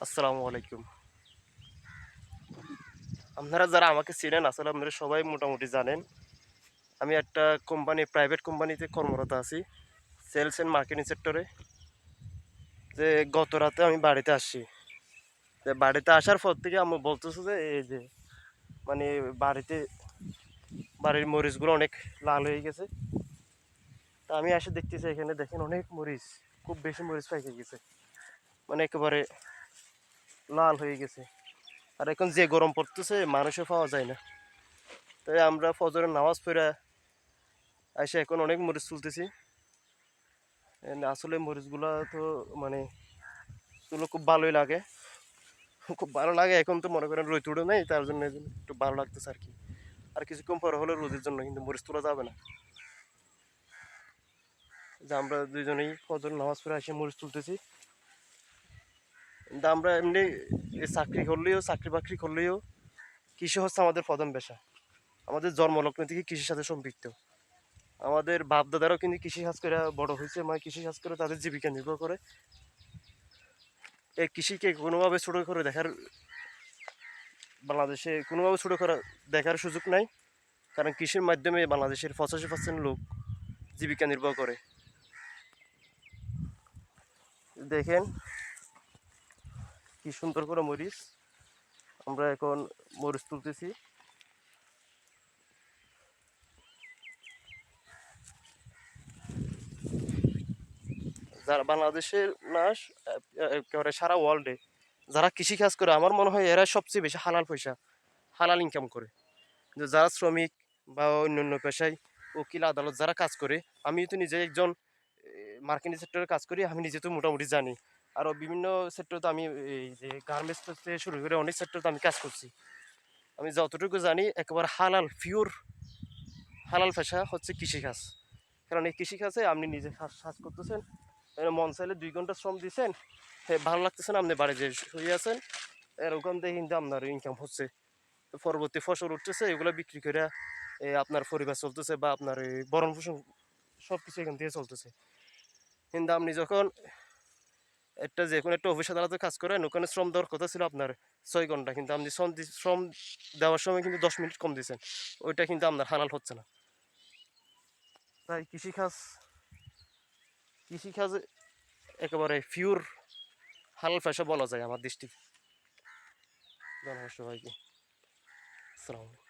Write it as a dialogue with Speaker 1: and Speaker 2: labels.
Speaker 1: আসসালামু আলাইকুম। আপনারা যারা আমাকে চিনেন আসলে আপনারা সবাই মোটামুটি জানেন। আমি একটা প্রাইভেট কোম্পানিতে কর্মরত আছি। সেলস অ্যান্ড মার্কেটিং সেক্টরে। যে গত রাতে আমি বাড়িতে আসছি। তো বাড়িতে আসার পর থেকে আম্মু বলতেছে যে এই যে মানে বাড়িতে বাড়ির মরিচগুলো অনেক লাল হয়ে গেছে। তা আমি এসে দেখতেছি এখানে দেখেন অনেক মরিচ, খুব বেশি মরিচ পাইকে গেছে। মানে একেবারে লাল হয়ে গেছে। আর এখন যে গরম পড়তেছে মানুষও পাওয়া যায় না। তাই আমরা ফজরের নামাজ পড়ে এসে এখন অনেক মরিচ তুলতেছি। আসলে মরিচগুলা তো মানে তুলো খুব ভালোই লাগে, খুব ভালো লাগে। এখন তো মনে করেন রোদ উঠে নেই, তার জন্য একটু ভালো লাগতেছে আর কি। আর কিছুক্ষণ পরে হলে রোদের জন্য কিন্তু মরিচ তোলা যাবে না। যে আমরা দুইজনেই ফজর নামাজ পড়ে এসে মরিচ তুলতেছি। কিন্তু আমরা এমনি চাকরি বাকরি করলেও কৃষি হচ্ছে আমাদের প্রধান পেশা। আমাদের জন্মলগ্ন থেকে কৃষির সাথে সম্পৃক্ত। আমাদের বাপ দাদারাও কিন্তু কৃষি কাজ করে বড় হয়েছে, মানে কৃষি কাজ করে তাদের জীবিকা নির্ভর করে। এই কৃষিকে কোনোভাবে ছোট করে বাংলাদেশে কোনোভাবে ছোট করা দেখার সুযোগ নাই। কারণ কৃষির মাধ্যমে বাংলাদেশের 85% লোক জীবিকা নির্বাহ করে। দেখেন কি সুন্দর করে মরিচ, আমরা এখন মরিচ তুলতেছি। যারা বাংলাদেশের না, একেবারে সারা ওয়ার্ল্ডে যারা কৃষি কাজ করে আমার মনে হয় এরা সবচেয়ে বেশি হালাল ইনকাম করে। কিন্তু যারা শ্রমিক বা অন্যান্য পেশায় উকিল আদালত যারা কাজ করে, আমি তো নিজে একজন মার্কেটিং সেক্টরে কাজ করি, আমি নিজে তো মোটামুটি জানি। আরও বিভিন্ন সেক্টরে তো আমি এই যে গার্মেন্টস থেকে শুরু করে অনেক সেক্টরে তো আমি কাজ করছি। আমি যতটুকু জানি একেবারে পিওর হালাল পেশা হচ্ছে কৃষিকাজ। কারণ এই কৃষিকাজে আপনি নিজে কাজ করতেছেন, মন চাইলে 2 ঘন্টা শ্রম দিচ্ছেন, ভালো লাগতেছে না, আপনি বাড়ি যে শুয়ে আছেন, ওখান থেকে কিন্তু আপনার ইনকাম হচ্ছে। তো পরবর্তী ফসল উঠতেছে, এগুলো বিক্রি করে আপনার পরিবার চলতেছে বা আপনার এই ভরণ পোষণ সব কিছু এখান থেকে চলতেছে। কিন্তু আপনি যখন যে কোনো একটা অফিস আদালতে কাজ করেন, ওখানে শ্রম দেওয়ার কথা ছিল আপনার 6 ঘন্টা, কিন্তু আপনি শ্রম দেওয়ার সময় কিন্তু 10 মিনিট কম দিচ্ছেন। ওইটা কিন্তু আপনার হালাল হচ্ছে না। তাই কৃষিকাজ একেবারে পিওর হালাল পেশা বলা যায় আমার দৃষ্টিতে। ধন্যবাদ সবাইকে। আসসালামু আলাইকুম।